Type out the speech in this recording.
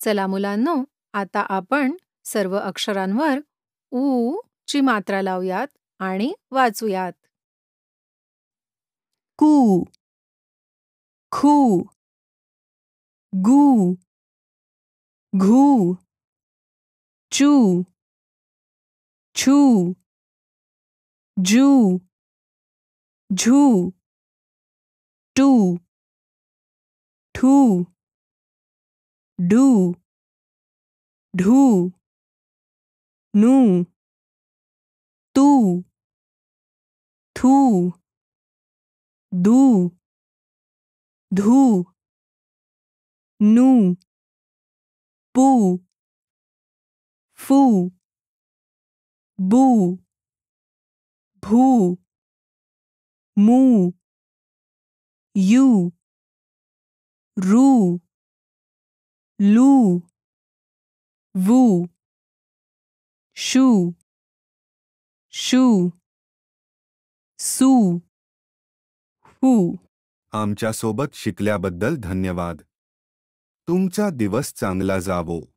चला मुलांनो, आता आपण सर्व अक्षरांवर ऊ ची मात्रा लावूयात आणि वाचूयात. कू, खू, गू, घू, चू, छू, जू, झू, टू, ठू, डू, ढू, नू, तू, थू, दू, धू, नू, पू, फू, बू, भू, मू, यू, रू, लू, वू, शू, शू, सू, हू. आमच्यासोबत शिकल्याबद्दल धन्यवाद. तुमचा दिवस चांगला जावो.